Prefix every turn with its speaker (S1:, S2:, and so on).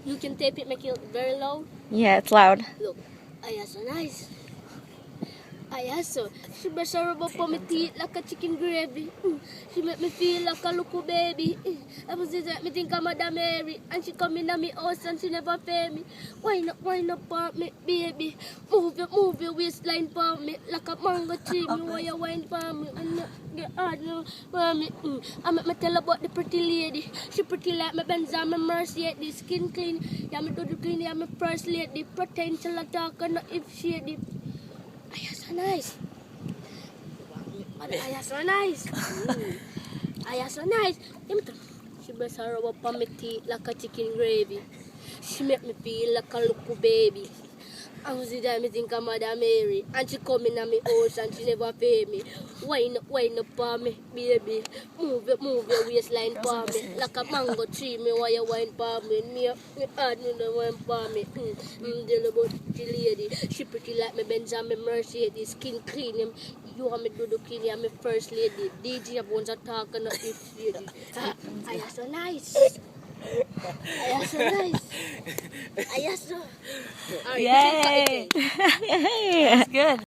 S1: You can tape it, make it very low.
S2: Yeah, it's loud.
S1: Look, ay, so nice. Ay, so she measurable for me teeth like a chicken gravy. She make me feel like a little baby. I was just me think I'm Madam Mary, and she come in at me house and she never pay me. Why not for me, baby? Move your waistline for me like a mango tree. Me why you wine for me? Get hard no for me. I make me tell about the pretty lady. She pretty like my Benz and my Mercy. The skin clean, yeah me do the clean, yeah me first lady. Potential attack and not if shady. Ay, so nice. Ay, so nice. Ay, so nice. She makes her rub up on my teeth like a chicken gravy. She make me feel like a little baby. I was the time I think I'm Madam Mary. And she come in at me house and she never pay me. Wine up for me, baby. Move your waistline for me. Like a mango tree, me why you wine for me. Me hard me the wine for me. Tell about the lady. She pretty like me Benjamin Mercy. The skin clean. You want me to do the clean, I'm my first lady. DJ Bones are talking of this lady. I am so nice. I am so nice. I am so...
S2: Yay! That's good.